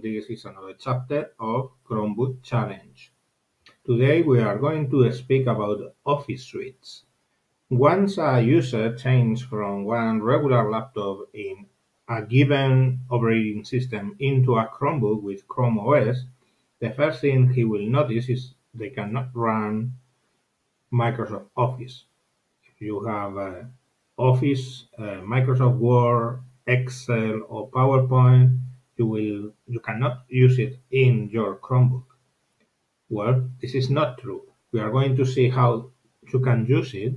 and this is another chapter of Chromebook Challenge. Today we are going to speak about Office suites. Once a user changes from one regular laptop in a given operating system into a Chromebook with ChromeOS, the first thing he will notice is they cannot run Microsoft Office. If you have Office, Microsoft Word, Excel, or PowerPoint, you cannot use it in your Chromebook. Well, this is not true. We are going to see how you can use it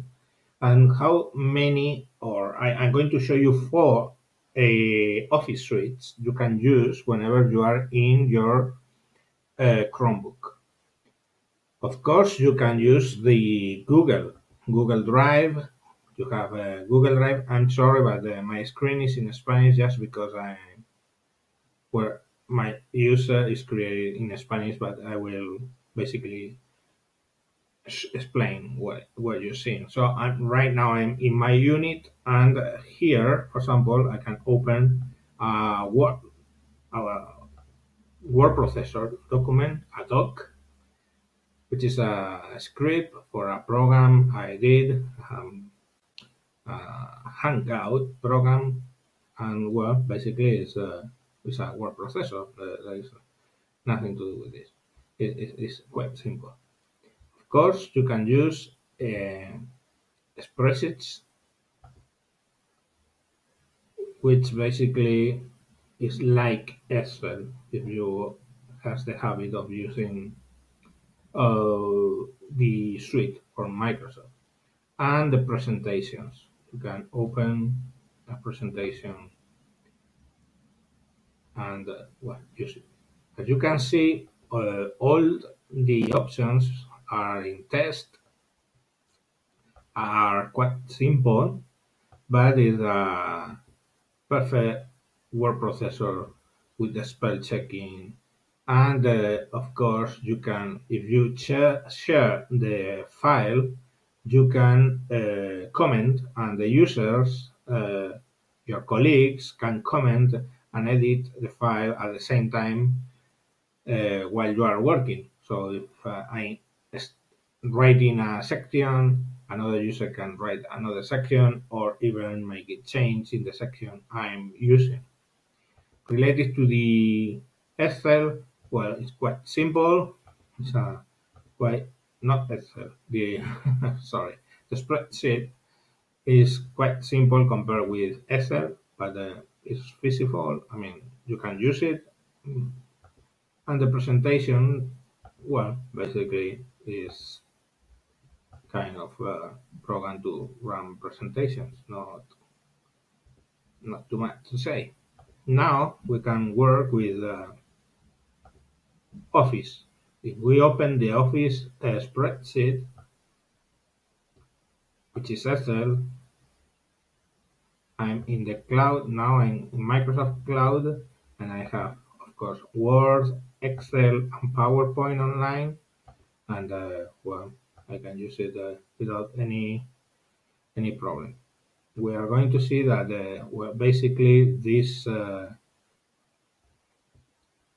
and how many, or I'm going to show you four Office suites you can use whenever you are in your Chromebook. Of course, you can use the Google Drive. You have Google Drive. I'm sorry, but my screen is in Spanish just because my user is created in Spanish, but I will basically explain what you're seeing. So right now I'm in my unit, and here, for example, I can open a word processor document, a doc, which is a script for a program I did, a Hangout program, and well, basically it's a word processor. There is nothing to do with this. It's quite simple. Of course, you can use spreadsheets, which basically is like Excel if you have the habit of using the suite from Microsoft. And the presentations. You can open a presentation and use it. As you can see, all the options are in test, are quite simple, but is a perfect word processor with the spell checking. And of course, you can, if you share the file, you can comment, and the users, your colleagues, can comment and edit the file at the same time while you are working. So if I'm writing a section, another user can write another section, or even make a change in the section I'm using. Related to the Excel, well, it's quite simple. It's quite not Excel. Sorry, the spreadsheet is quite simple compared with Excel, but it's feasible. I mean, you can use it. And the presentation, well, basically is kind of a program to run presentations, not too much to say. Now we can work with Office. If we open the Office spreadsheet, which is Excel, I'm in the cloud now. I'm in Microsoft Cloud, and I have, of course, Word, Excel, and PowerPoint online, and well, I can use it without any problem. We are going to see that well, basically these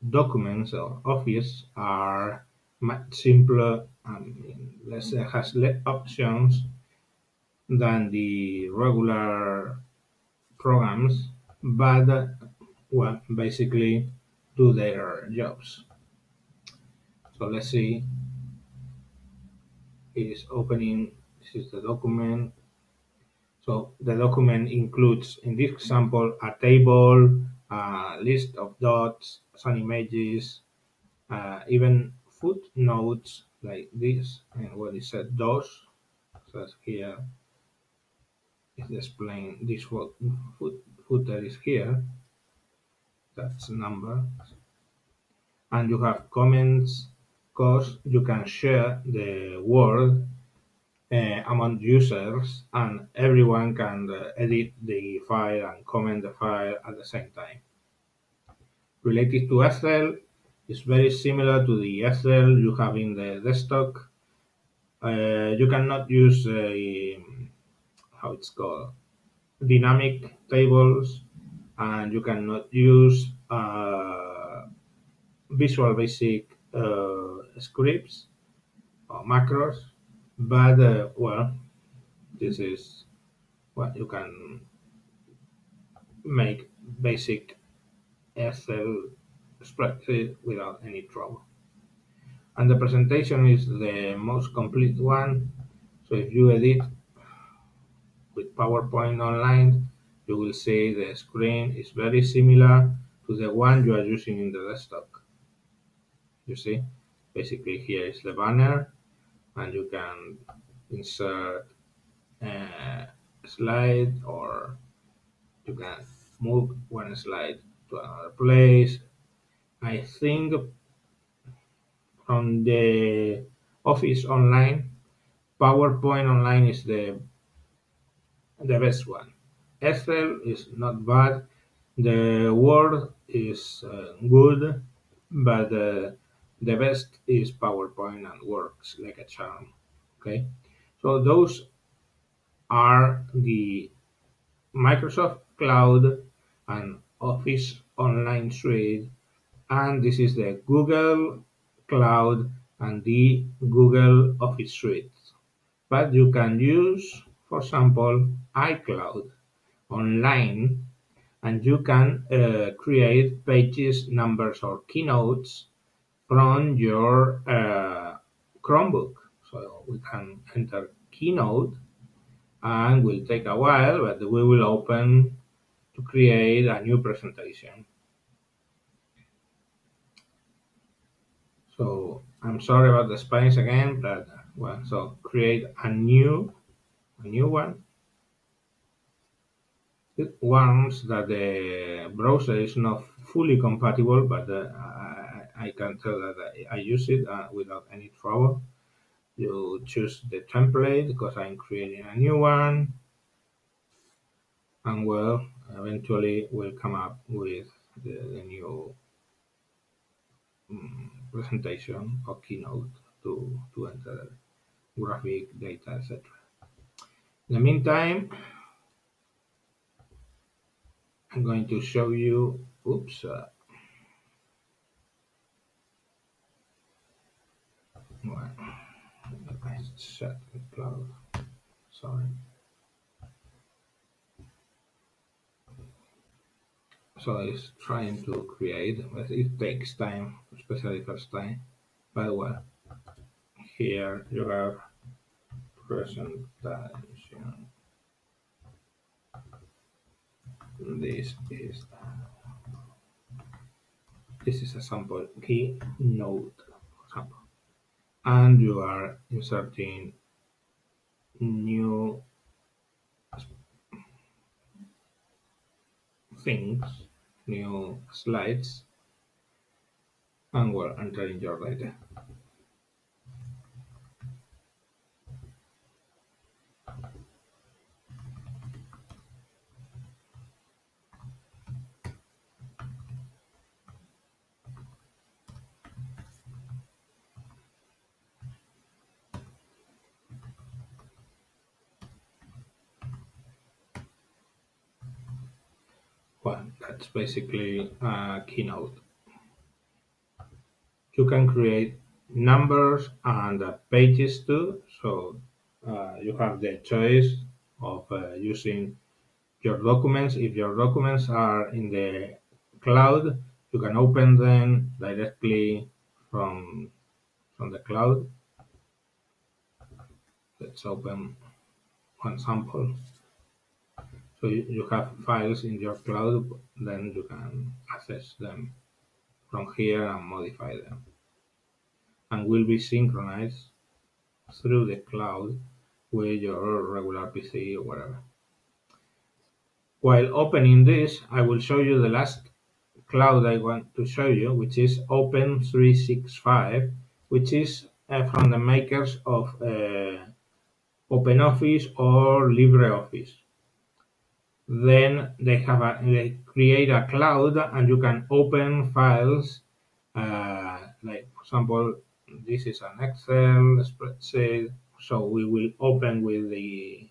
documents or Office are much simpler and has less options than the regular programs, but well, basically do their jobs. So let's see. It is opening. This is the document. So the document includes, in this example, a table, a list of dots, some images, even footnotes like this. And what it said, those, says here, is displaying this footer is here. That's number. And you have comments, because you can share the word among users, and everyone can edit the file and comment the file at the same time. Related to Excel, it's very similar to the Excel you have in the desktop. You cannot use how it's called, dynamic tables, and you cannot use Visual Basic scripts or macros, but well, this is what you can make basic Excel spreadsheet without any trouble. And the presentation is the most complete one. So if you edit with PowerPoint online, you will see the screen is very similar to the one you are using in the desktop. You see, basically here is the banner, and you can insert a slide, or you can move one slide to another place. I think from the Office Online, PowerPoint Online is the best one. Excel is not bad. The Word is good, but the best is PowerPoint and works like a charm. Okay, so those are the Microsoft Cloud and Office Online Suite, and this is the Google Cloud and the Google Office Suite. But you can use, for example, iCloud online, and you can create pages, numbers, or keynotes from your Chromebook. So we can enter Keynote, and will take a while, but we will open to create a new presentation. So I'm sorry about the Spanish again, but well, so create a new one. It warns that the browser is not fully compatible, but I can tell that I use it without any trouble. You choose the template because I'm creating a new one, and well, eventually we'll come up with the new presentation or keynote to enter graphic data, etc. In the meantime, I'm going to show you, oops, well, I set the cloud, sorry. So it's trying to create, but it takes time, especially first time. But well, here you have presentation. This is a sample keynote, for example, and you are inserting new things, new slides, and we're entering your data. Well, that's basically a keynote. You can create numbers and pages too, so you have the choice of using your documents. If your documents are in the cloud, you can open them directly from the cloud. Let's open one sample. So you have files in your cloud, then you can access them from here and modify them, and will be synchronized through the cloud with your regular PC or whatever. While opening this, I will show you the last cloud I want to show you, which is Open365, which is from the makers of OpenOffice or LibreOffice. Then they create a cloud, and you can open files like, for example, this is an Excel spreadsheet, so we will open with the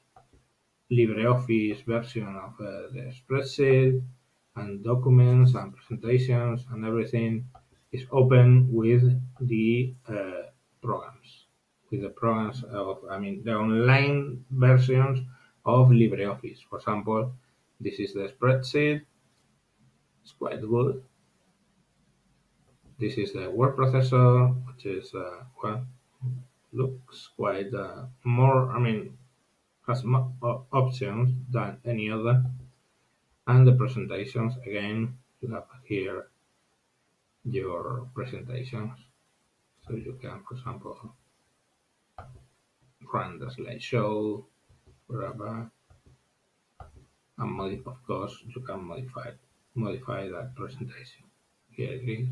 LibreOffice version of the spreadsheet, and documents and presentations and everything is open with the programs, with the programs of, I mean, the online versions of LibreOffice. For example, this is the spreadsheet. It's quite good. This is the word processor, which is well, looks quite more. I mean, has more options than any other. And the presentations, again, you have here your presentations. So you can, for example, run the slideshow, wherever, and of course you can modify that presentation. Here it is.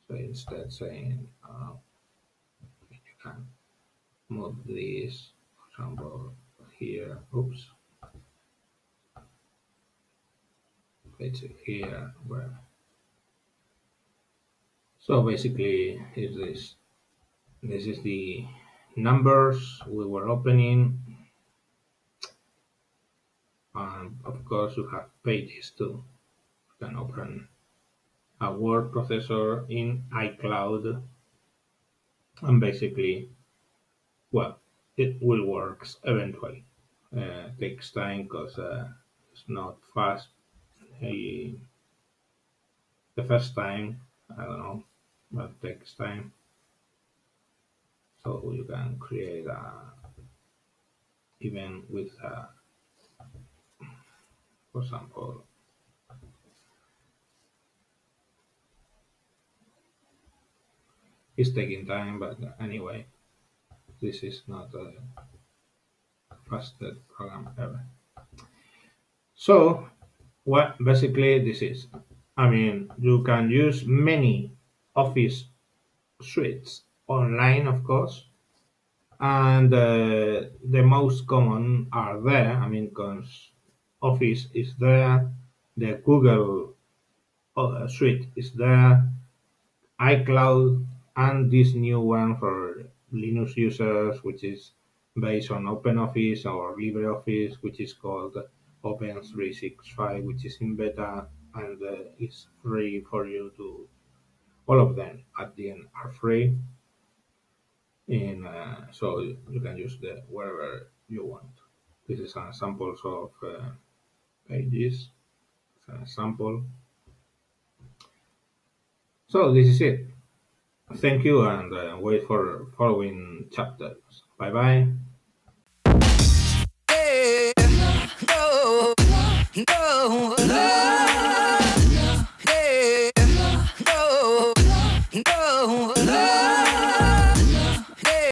So instead saying you can move this, for example, here. Oops, place it here. Where? So basically, is this? This is the numbers we were opening, and of course you have pages too. You can open a word processor in iCloud, and basically, well, it will work eventually. Takes time because it's not fast. Uh, the first time, I don't know, but takes time. So you can create a event with, for example, it's taking time, but anyway, this is not the fastest program ever. So, what basically this is, I mean, you can use many Office suites online, of course, and the most common are there. I mean, because Office is there, the Google suite is there, iCloud, and this new one for Linux users, which is based on OpenOffice or LibreOffice, which is called Open365, which is in beta and is free for you to. All of them at the end are free, in so you can use the wherever you want. This is an samples of pages. It's an example. So this is it. Thank you, and wait for following chapters. Bye bye.